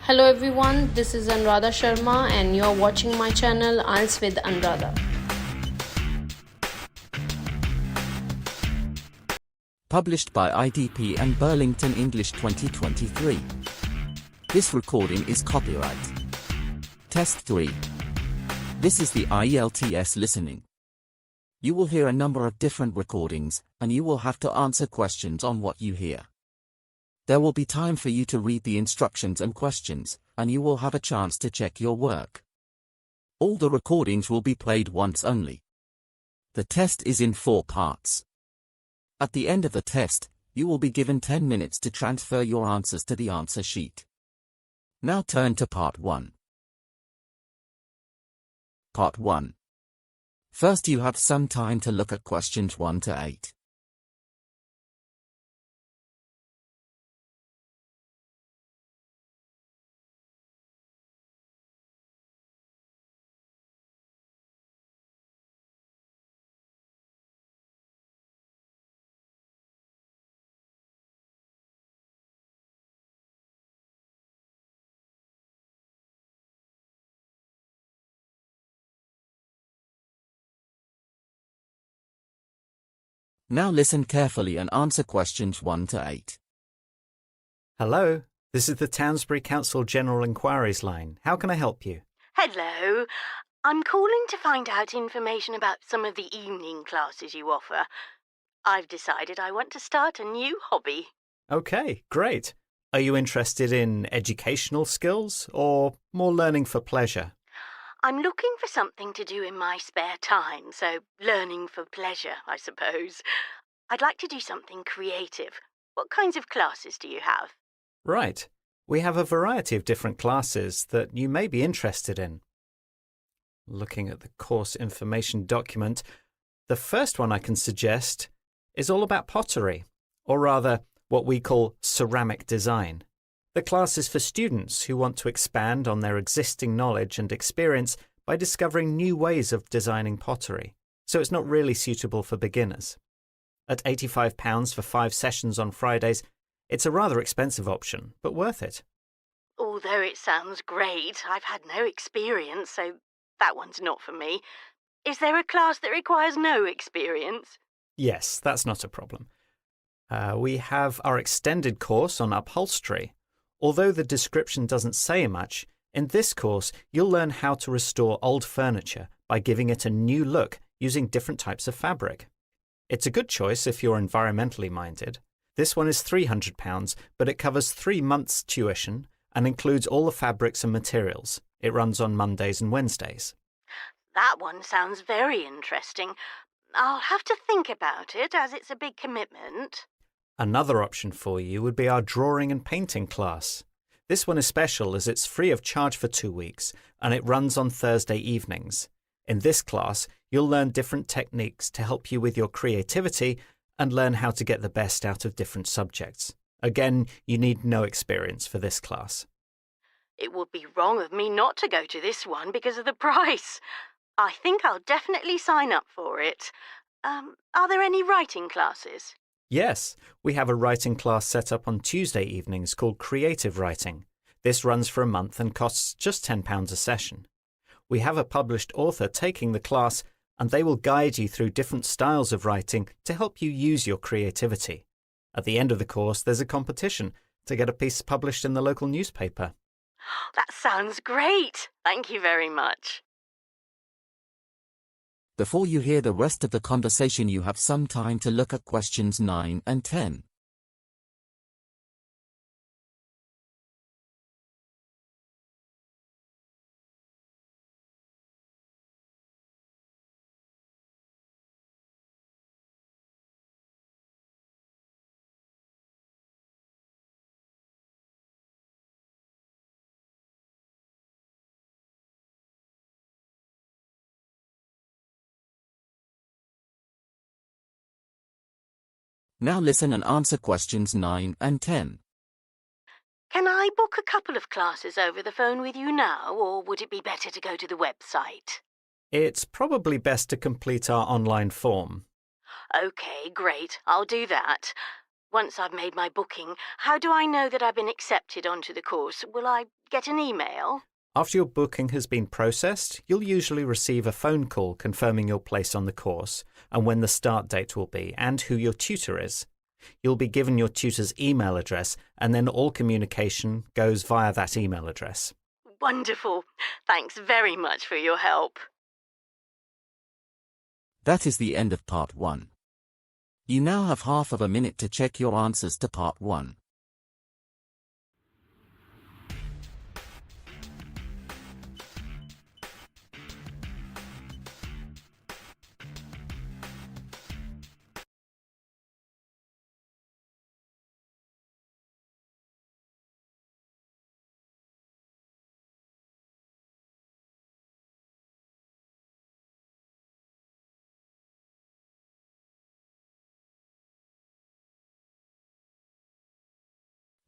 Hello everyone, this is Anuradha Sharma and you're watching my channel IELTS with Anuradha. Published by IDP and Burlington English 2023. This recording is copyright. Test 3. This is the IELTS listening. You will hear a number of different recordings, and you will have to answer questions on what you hear. There will be time for you to read the instructions and questions, and you will have a chance to check your work. All the recordings will be played once only. The test is in 4 parts. At the end of the test, you will be given 10 minutes to transfer your answers to the answer sheet. Now turn to Part 1. Part 1. First you have some time to look at questions 1 to 8. Now listen carefully and answer questions 1 to 8. Hello, this is the Townsbury Council General Inquiries line. How can I help you? Hello. I'm calling to find out information about some of the evening classes you offer. I've decided I want to start a new hobby. Okay, great. Are you interested in educational skills or more learning for pleasure? I'm looking for something to do in my spare time, so learning for pleasure, I suppose. I'd like to do something creative. What kinds of classes do you have? Right. We have a variety of different classes that you may be interested in. Looking at the course information document, the first one I can suggest is all about pottery, or rather, what we call ceramic design. The class is for students who want to expand on their existing knowledge and experience by discovering new ways of designing pottery, so it's not really suitable for beginners. At £85 for 5 sessions on Fridays, it's a rather expensive option, but worth it. Although it sounds great, I've had no experience, so that one's not for me. Is there a class that requires no experience? Yes, that's not a problem. We have our extended course on upholstery. Although the description doesn't say much, in this course you'll learn how to restore old furniture by giving it a new look using different types of fabric. It's a good choice if you're environmentally minded. This one is £300, but it covers 3 months' tuition and includes all the fabrics and materials. It runs on Mondays and Wednesdays. That one sounds very interesting. I'll have to think about it, as it's a big commitment. Another option for you would be our drawing and painting class. This one is special as it's free of charge for 2 weeks and it runs on Thursday evenings. In this class, you'll learn different techniques to help you with your creativity and learn how to get the best out of different subjects. Again, you need no experience for this class. It would be wrong of me not to go to this one because of the price. I think I'll definitely sign up for it. Are there any writing classes? Yes, we have a writing class set up on Tuesday evenings called Creative Writing. This runs for a month and costs just £10 a session. We have a published author taking the class and they will guide you through different styles of writing to help you use your creativity. At the end of the course, there's a competition to get a piece published in the local newspaper. That sounds great. Thank you very much. Before you hear the rest of the conversation, you have some time to look at questions 9 and 10. Now listen and answer questions 9 and 10. Can I book a couple of classes over the phone with you now, or would it be better to go to the website? It's probably best to complete our online form. OK, great. I'll do that. Once I've made my booking, how do I know that I've been accepted onto the course? Will I get an email? After your booking has been processed, you'll usually receive a phone call confirming your place on the course and when the start date will be and who your tutor is. You'll be given your tutor's email address and then all communication goes via that email address. Wonderful. Thanks very much for your help. That is the end of part 1. You now have half of a minute to check your answers to part 1.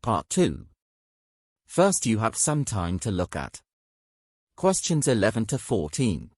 Part 2. First you have some time to look at questions 11 to 14.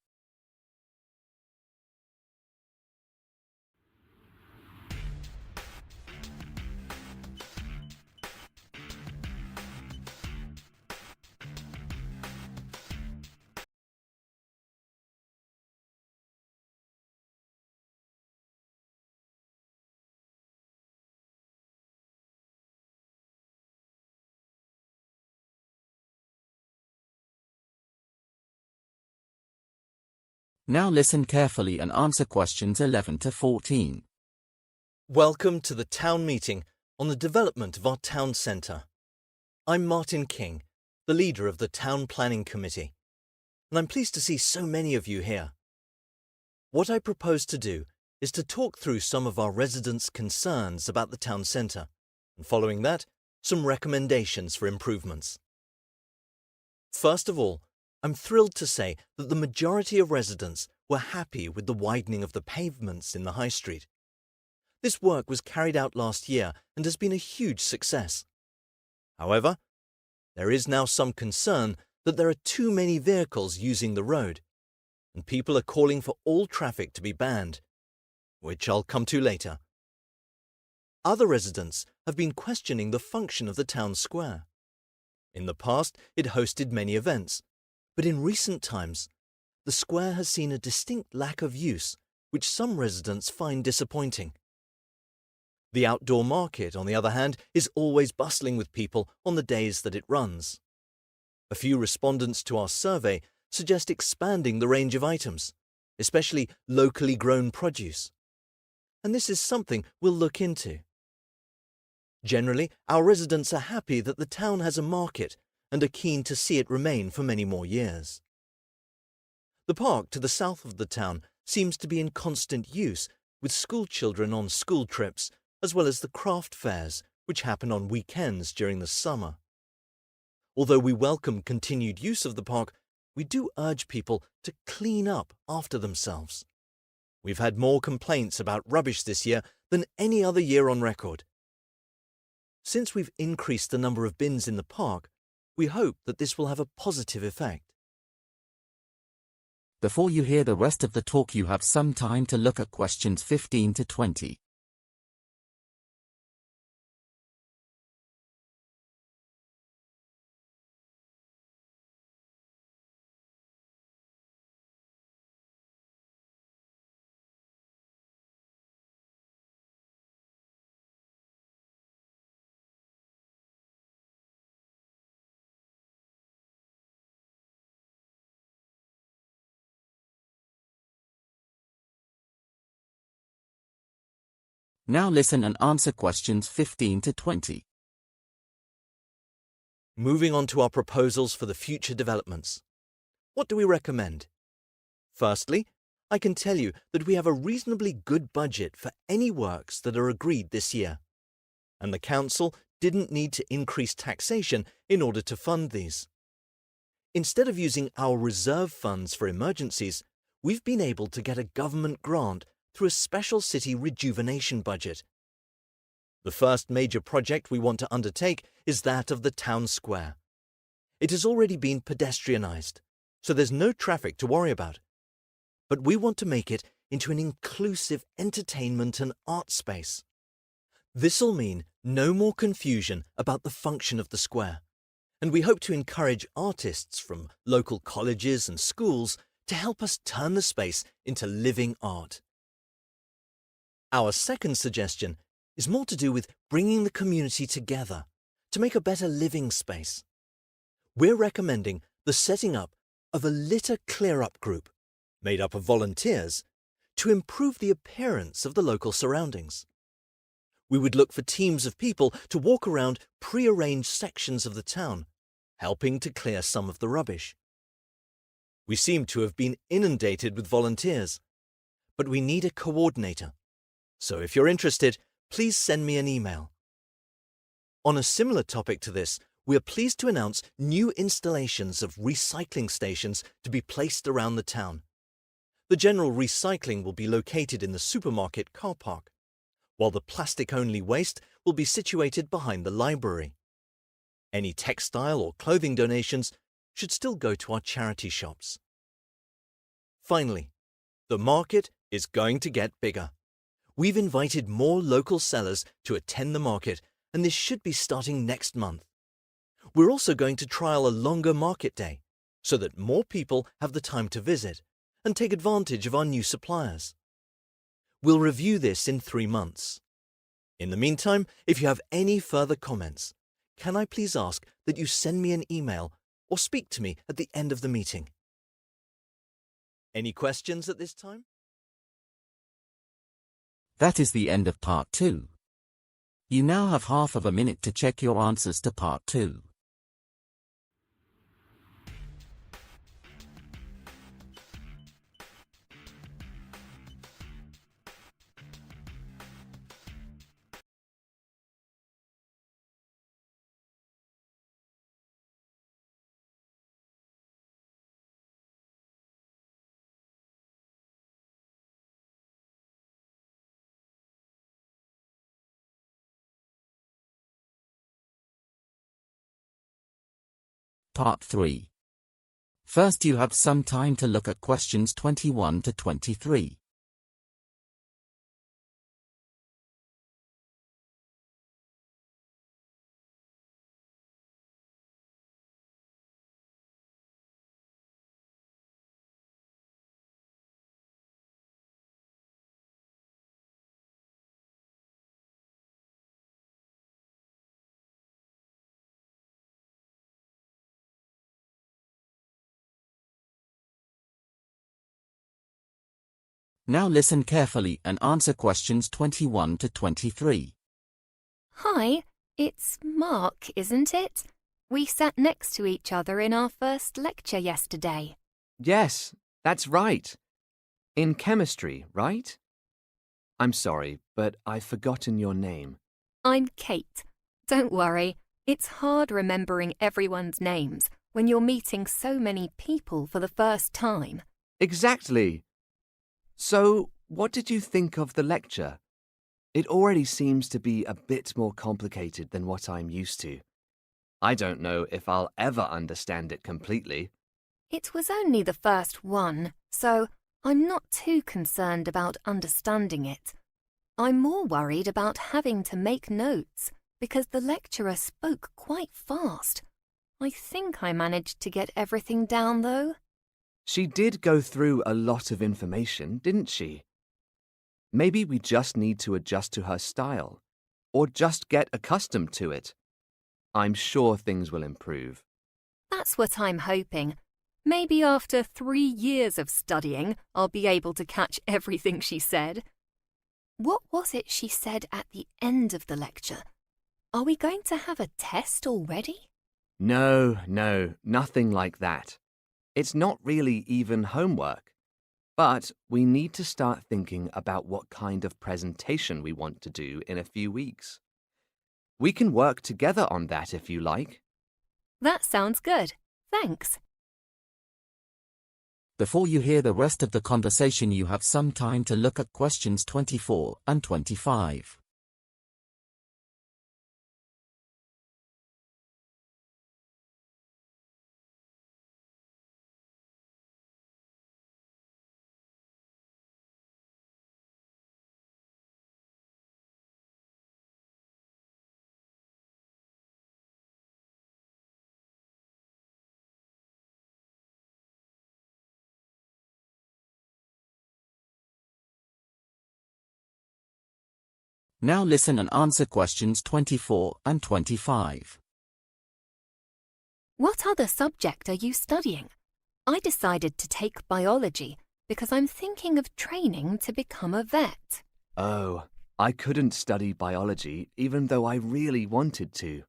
Now listen carefully and answer questions 11 to 14. Welcome to the town meeting on the development of our town centre. I'm Martin King, the leader of the Town Planning Committee, and I'm pleased to see so many of you here. What I propose to do is to talk through some of our residents' concerns about the town centre, and following that, some recommendations for improvements. First of all, I'm thrilled to say that the majority of residents were happy with the widening of the pavements in the High Street. This work was carried out last year and has been a huge success. However, there is now some concern that there are too many vehicles using the road, and people are calling for all traffic to be banned, which I'll come to later. Other residents have been questioning the function of the town square. In the past, it hosted many events, but in recent times, the square has seen a distinct lack of use, which some residents find disappointing. The outdoor market, on the other hand, is always bustling with people on the days that it runs. A few respondents to our survey suggest expanding the range of items, especially locally grown produce. And this is something we'll look into. Generally, our residents are happy that the town has a market and are keen to see it remain for many more years. The park to the south of the town seems to be in constant use, with school children on school trips, as well as the craft fairs, which happen on weekends during the summer. Although we welcome continued use of the park, we do urge people to clean up after themselves. We've had more complaints about rubbish this year than any other year on record. Since we've increased the number of bins in the park, we hope that this will have a positive effect. Before you hear the rest of the talk, you have some time to look at questions 15 to 20. Now listen and answer questions 15 to 20. Moving on to our proposals for the future developments. What do we recommend? Firstly, I can tell you that we have a reasonably good budget for any works that are agreed this year, and the Council didn't need to increase taxation in order to fund these. Instead of using our reserve funds for emergencies, we've been able to get a government grant through a special city rejuvenation budget. The first major project we want to undertake is that of the town square. It has already been pedestrianised, so there's no traffic to worry about. But we want to make it into an inclusive entertainment and art space. This'll mean no more confusion about the function of the square, and we hope to encourage artists from local colleges and schools to help us turn the space into living art. Our second suggestion is more to do with bringing the community together to make a better living space. We're recommending the setting up of a litter clear-up group made up of volunteers to improve the appearance of the local surroundings. We would look for teams of people to walk around pre-arranged sections of the town, helping to clear some of the rubbish. We seem to have been inundated with volunteers, but we need a coordinator. So if you're interested, please send me an email. On a similar topic to this, we are pleased to announce new installations of recycling stations to be placed around the town. The general recycling will be located in the supermarket car park, while the plastic-only waste will be situated behind the library. Any textile or clothing donations should still go to our charity shops. Finally, the market is going to get bigger. We've invited more local sellers to attend the market, and this should be starting next month. We're also going to trial a longer market day so that more people have the time to visit and take advantage of our new suppliers. We'll review this in 3 months. In the meantime, if you have any further comments, can I please ask that you send me an email or speak to me at the end of the meeting? Any questions at this time? That is the end of part 2. You now have half of a minute to check your answers to part 2. Part 3. First, you have some time to look at questions 21 to 23. Now listen carefully and answer questions 21 to 23. Hi, it's Mark, isn't it? We sat next to each other in our first lecture yesterday. Yes, that's right. In chemistry, right? I'm sorry, but I've forgotten your name. I'm Kate. Don't worry, it's hard remembering everyone's names when you're meeting so many people for the first time. Exactly. So, what did you think of the lecture? It already seems to be a bit more complicated than what I'm used to. I don't know if I'll ever understand it completely. It was only the first one, so I'm not too concerned about understanding it. I'm more worried about having to make notes because the lecturer spoke quite fast. I think I managed to get everything down, though. She did go through a lot of information, didn't she? Maybe we just need to adjust to her style, or just get accustomed to it. I'm sure things will improve. That's what I'm hoping. Maybe after 3 years of studying, I'll be able to catch everything she said. What was it she said at the end of the lecture? Are we going to have a test already? No, nothing like that. It's not really even homework. But we need to start thinking about what kind of presentation we want to do in a few weeks. We can work together on that if you like. That sounds good. Thanks. Before you hear the rest of the conversation, you have some time to look at questions 24 and 25. Now listen and answer questions 24 and 25. What other subject are you studying? I decided to take biology because I'm thinking of training to become a vet. Oh, I couldn't study biology even though I really wanted to.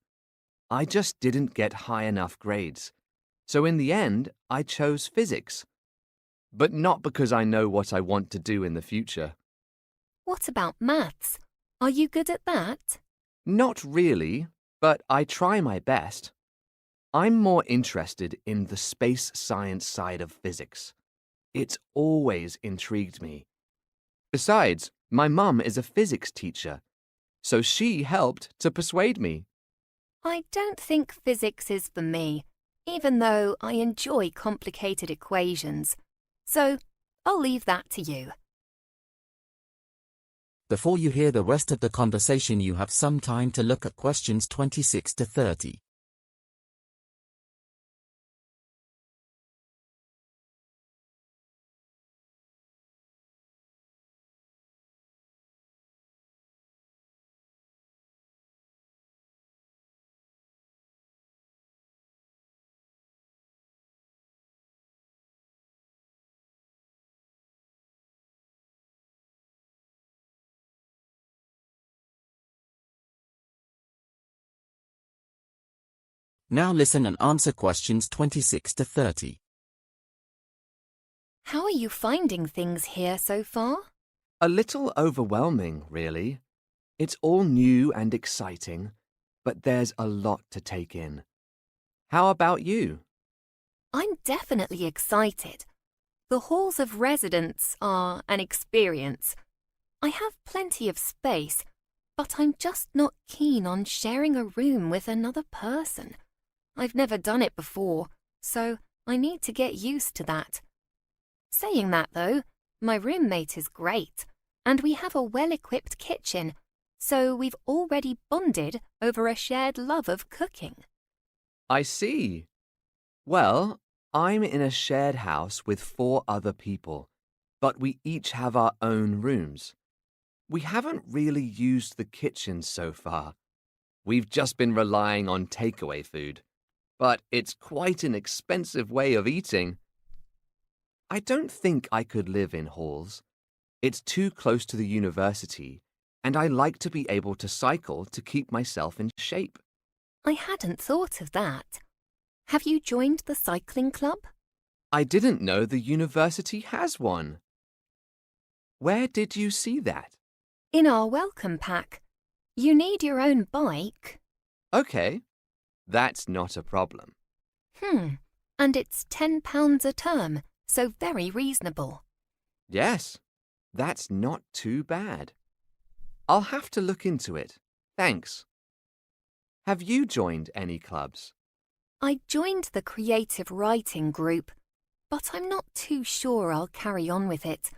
I just didn't get high enough grades. So in the end, I chose physics. But not because I know what I want to do in the future. What about maths? Are you good at that? Not really, but I try my best. I'm more interested in the space science side of physics. It's always intrigued me. Besides, my mum is a physics teacher, so she helped to persuade me. I don't think physics is for me, even though I enjoy complicated equations. So I'll leave that to you. Before you hear the rest of the conversation, you have some time to look at questions 26 to 30. Now listen and answer questions 26 to 30. How are you finding things here so far? A little overwhelming, really. It's all new and exciting, but there's a lot to take in. How about you? I'm definitely excited. The halls of residence are an experience. I have plenty of space, but I'm just not keen on sharing a room with another person. I've never done it before, so I need to get used to that. Saying that, though, my roommate is great, and we have a well-equipped kitchen, so we've already bonded over a shared love of cooking. I see. Well, I'm in a shared house with 4 other people, but we each have our own rooms. We haven't really used the kitchen so far. We've just been relying on takeaway food. But it's quite an expensive way of eating. I don't think I could live in halls. It's too close to the university, and I like to be able to cycle to keep myself in shape. I hadn't thought of that. Have you joined the cycling club? I didn't know the university has one. Where did you see that? In our welcome pack. You need your own bike. Okay, that's not a problem. And it's £10 a term, so very reasonable. Yes, that's not too bad. I'll have to look into it. Thanks. Have you joined any clubs? I joined the creative writing group, but I'm not too sure I'll carry on with it.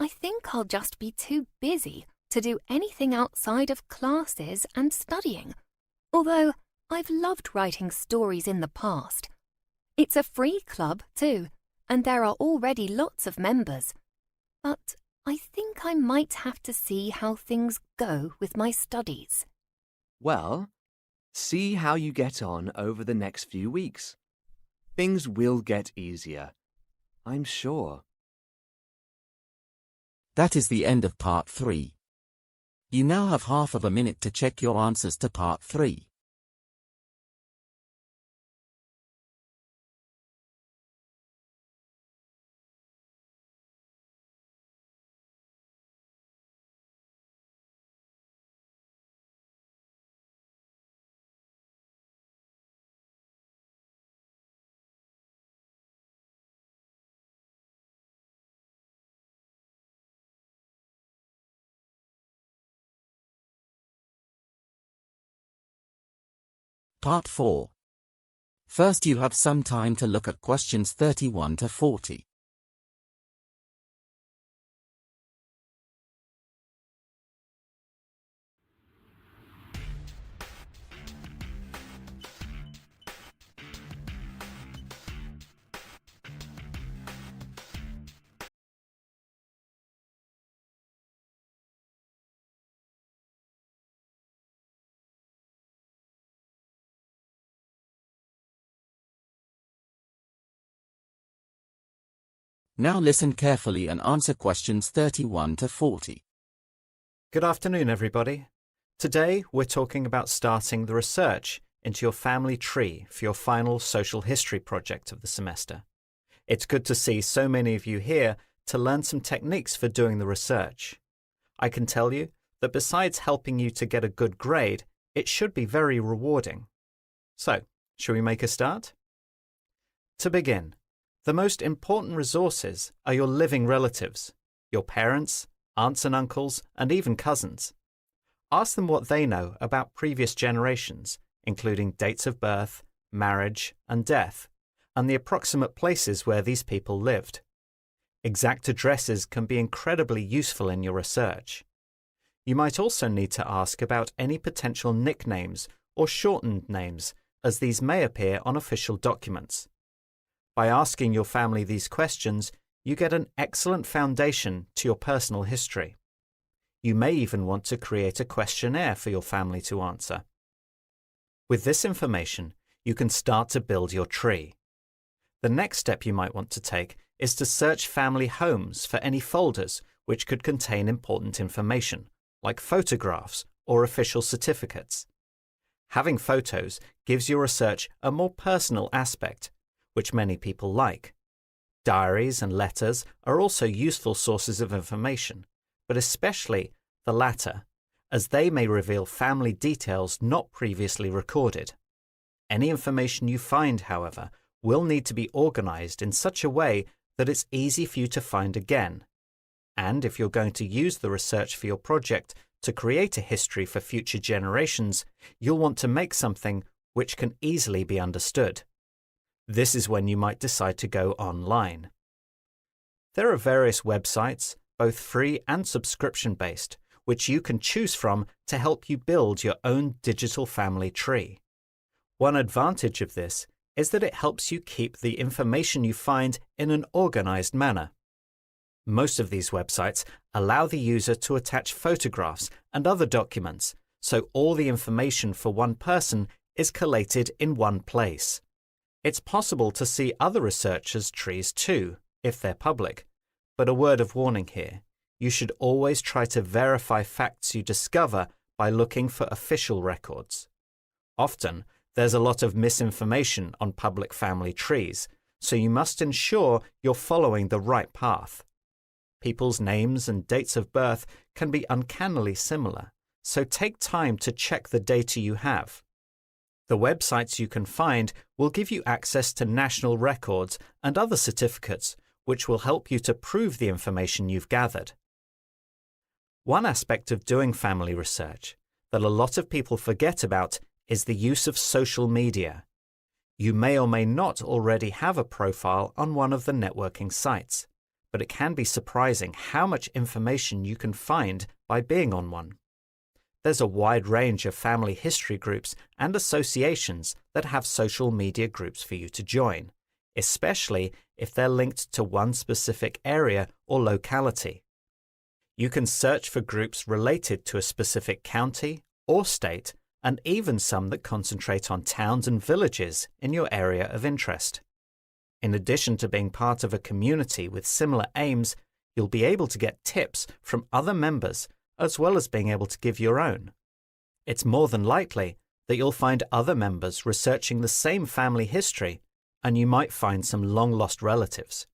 I think I'll just be too busy to do anything outside of classes and studying, although I've loved writing stories in the past. It's a free club, too, and there are already lots of members. But I think I might have to see how things go with my studies. Well, see how you get on over the next few weeks. Things will get easier, I'm sure. That is the end of part 3. You now have half of a minute to check your answers to part 3. Part 4. First, you have some time to look at questions 31 to 40. Now listen carefully and answer questions 31 to 40. Good afternoon, everybody. Today we're talking about starting the research into your family tree for your final social history project of the semester. It's good to see so many of you here to learn some techniques for doing the research. I can tell you that besides helping you to get a good grade, it should be very rewarding. So, shall we make a start? To begin, the most important resources are your living relatives, your parents, aunts and uncles, and even cousins. Ask them what they know about previous generations, including dates of birth, marriage, and death, and the approximate places where these people lived. Exact addresses can be incredibly useful in your research. You might also need to ask about any potential nicknames or shortened names, as these may appear on official documents. By asking your family these questions, you get an excellent foundation to your personal history. You may even want to create a questionnaire for your family to answer. With this information, you can start to build your tree. The next step you might want to take is to search family homes for any folders which could contain important information, like photographs or official certificates. Having photos gives your research a more personal aspect, which many people like. Diaries and letters are also useful sources of information, but especially the latter, as they may reveal family details not previously recorded. Any information you find, however, will need to be organized in such a way that it's easy for you to find again. And if you're going to use the research for your project to create a history for future generations, you'll want to make something which can easily be understood. This is when you might decide to go online. There are various websites, both free and subscription-based, which you can choose from to help you build your own digital family tree. One advantage of this is that it helps you keep the information you find in an organized manner. Most of these websites allow the user to attach photographs and other documents, so all the information for one person is collated in one place. It's possible to see other researchers' trees too, if they're public, but a word of warning here. You should always try to verify facts you discover by looking for official records. Often, there's a lot of misinformation on public family trees, so you must ensure you're following the right path. People's names and dates of birth can be uncannily similar, so take time to check the data you have. The websites you can find will give you access to national records and other certificates, which will help you to prove the information you've gathered. One aspect of doing family research that a lot of people forget about is the use of social media. You may or may not already have a profile on one of the networking sites, but it can be surprising how much information you can find by being on one. There's a wide range of family history groups and associations that have social media groups for you to join, especially if they're linked to one specific area or locality. You can search for groups related to a specific county or state, and even some that concentrate on towns and villages in your area of interest. In addition to being part of a community with similar aims, you'll be able to get tips from other members as well as being able to give your own. It's more than likely that you'll find other members researching the same family history, and you might find some long-lost relatives.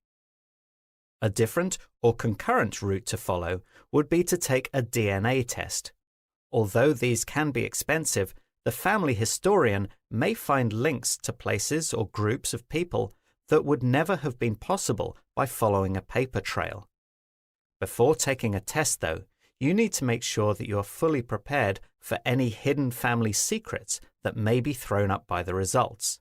A different or concurrent route to follow would be to take a DNA test. Although these can be expensive, the family historian may find links to places or groups of people that would never have been possible by following a paper trail. Before taking a test, though, you need to make sure that you are fully prepared for any hidden family secrets that may be thrown up by the results.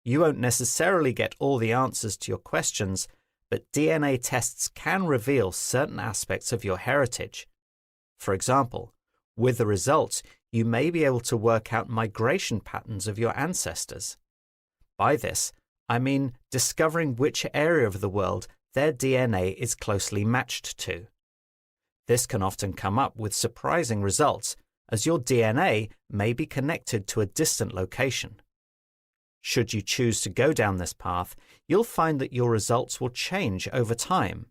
You won't necessarily get all the answers to your questions, but DNA tests can reveal certain aspects of your heritage. For example, with the results, you may be able to work out migration patterns of your ancestors. By this, I mean discovering which area of the world their DNA is closely matched to. This can often come up with surprising results, as your DNA may be connected to a distant location. Should you choose to go down this path, you'll find that your results will change over time.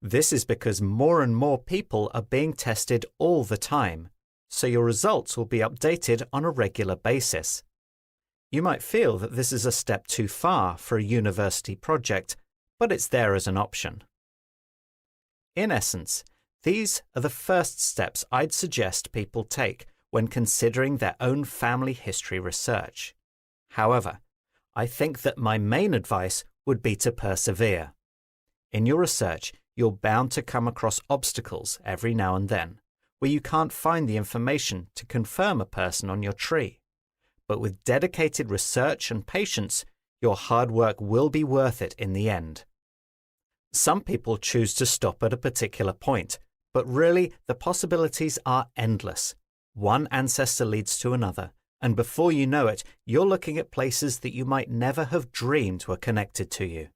This is because more and more people are being tested all the time, so your results will be updated on a regular basis. You might feel that this is a step too far for a university project, but it's there as an option. In essence, these are the first steps I'd suggest people take when considering their own family history research. However, I think that my main advice would be to persevere. In your research, you're bound to come across obstacles every now and then, where you can't find the information to confirm a person on your tree. But with dedicated research and patience, your hard work will be worth it in the end. Some people choose to stop at a particular point, but really the possibilities are endless. One ancestor leads to another, and before you know it, you're looking at places that you might never have dreamed were connected to you.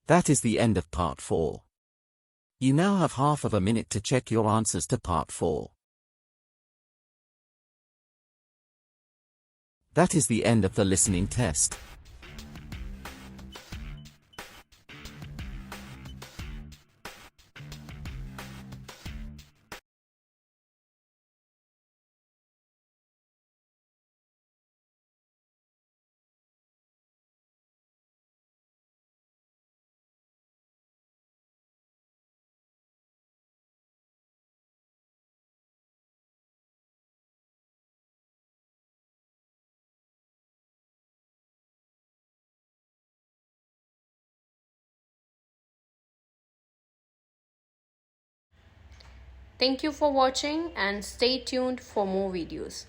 That is the end of part 4. You now have half of a minute to check your answers to part 4. That is the end of the listening test. Thank you for watching and stay tuned for more videos.